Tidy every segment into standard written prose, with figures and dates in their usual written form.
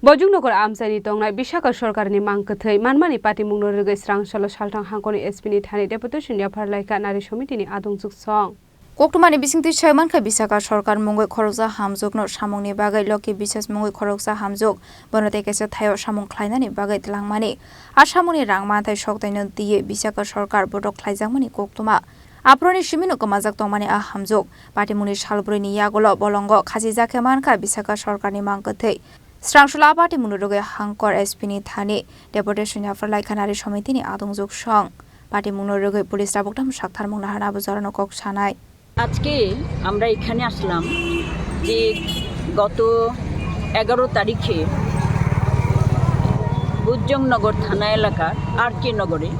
Bodhjung Nagar Amchaini Tongnai Bishakha Sarkarni Mangkwthwi Manmani Patimungno Rwgwi Srangsalo Salthang Hangkhorni Chini Thani Deputation Yapharlaikha Nari Samiti Adongjwksong Koktumani bisingti chaimanka Bishakha Sarkar mungoi khoroksa hamjokno samungni bagai loki bisas mungoi khoroksa hamjok bonote kesa thayo samung khlainani bagai tlangmani asamuni rangmanthai soktaino diye Bishakha Sarkar bodok khlaijangmani koktuma aproni simino kamajak tongmani a hamjok Patimungni salbroni yagolo bolongo khasijake manka Bishakha Sarkarni Mangkwthwi Srangsalo Patimungno Rwgwi Hangkhor Chini Thani Deputation Yapharlaikha Nari Samiti Adongjwksong Patimungno Rwgwi Police Raboktam Sakthar mungna hana buzarano kok sanai আজকে আমরা এখানে আসলাম যে গত 11 তারিখে বোধজং নগর থানা এলাকার আরকে নগরে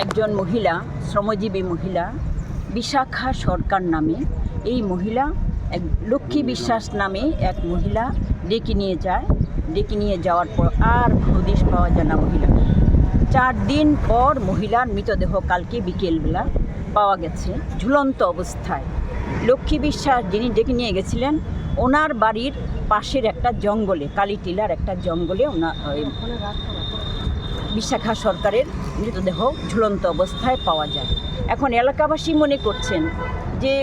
একজন মহিলা শ্রমজীবী মহিলা বিশাখা সরকার নামে এই মহিলা এক লক্ষ্মী বিশ্বাস নামে এক মহিলা ডেকে নিয়ে যাওয়ার পর আর হদিশ পাওয়া যায় না মহিলা 4 দিন পর মহিলার মৃতদেহ কালকে বিকেলবেলা পাওয়া গেছে ঝুলন্ত অবস্থায় লক্ষ্মী বিশ্বাস যিনি ডেকে নিয়ে গেছিলেন ওনার বাড়ির পাশের একটা জঙ্গলে কালীটিলার একটা জঙ্গলে বিশাখা সরকারের মৃতদেহ ঝুলন্ত অবস্থায় পাওয়া যায় এখন এলাকাবাসী মনে করছেন যে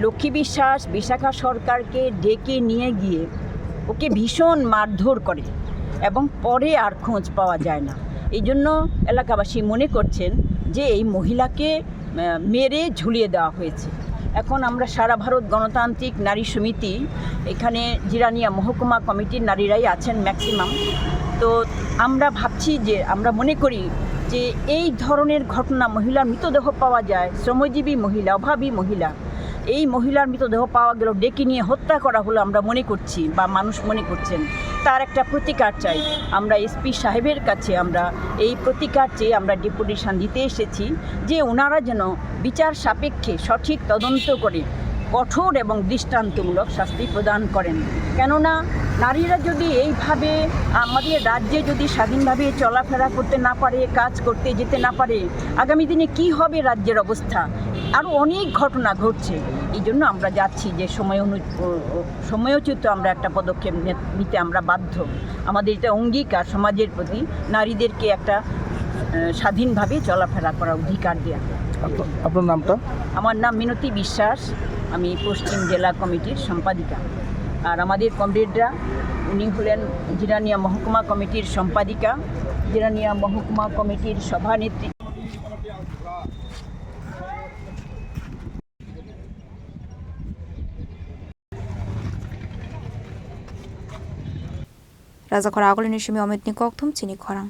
লক্ষ্মী বিশ্বাস বিশাখা সরকারকে ডেকে নিয়ে গিয়ে ওকে ভীষণ মারধর করে এবং পরে আর খোঁজ পাওয়া যায় না এই জন্য এলাকাবাসী মনে করছেন যে এই মহিলাকে মেরে ঝুলিয়ে দেওয়া হয়েছে এখন আমরা সারা ভারত গণতান্ত্রিক নারী সমিতি এখানে জিরানিয়া মহকুমা কমিটির নারীরাই আছেন ম্যাক্সিমাম তো আমরা ভাবছি যে আমরা মনে করি যে এই ধরনের ঘটনা মহিলার মৃতদেহ পাওয়া যায় শ্রমজীবী মহিলা অভাবী মহিলা এই মহিলার মৃতদেহ পাওয়া গেল ডেকে নিয়ে হত্যা করা হলো আমরা মনে করছি বা মানুষ মনে করছেন তার একটা প্রতিকার চাই আমরা এসপি সাহেবের কাছে আমরা এই প্রতিকার চেয়ে আমরা ডেপুটেশন দিতে এসেছি যে ওনারা যেন বিচার সাপেক্ষে সঠিক তদন্ত করে কঠোর এবং দৃষ্টান্তমূলক শাস্তি প্রদান করেন কেননা নারীরা যদি এইভাবে আমাদের রাজ্যে যদি স্বাধীনভাবে চলাফেরা করতে না পারে কাজ করতে যেতে না পারে আগামী দিনে কি হবে রাজ্যের অবস্থা আরও অনেক ঘটনা ঘটছে এই জন্য আমরা যাচ্ছি যে সময়োচিত আমরা একটা পদক্ষেপ নিতে আমরা বাধ্য আমাদের এটা অঙ্গীকার সমাজের প্রতি নারীদেরকে একটা স্বাধীনভাবে চলাফেরা করার অধিকার দেওয়া আপনার নামটা আমার নাম মিনতি বিশ্বাস আমি পশ্চিম জেলা কমিটির সম্পাদিকা আর আমাদের কমরেডরা উনি হলেন জিরানিয়া মহকুমা কমিটির সম্পাদিকা জিরানিয়া মহকুমা কমিটির সভানেত্রী রাজা খরা আগলিনী সিমি অমিত নিকক থুম চিনি খরাং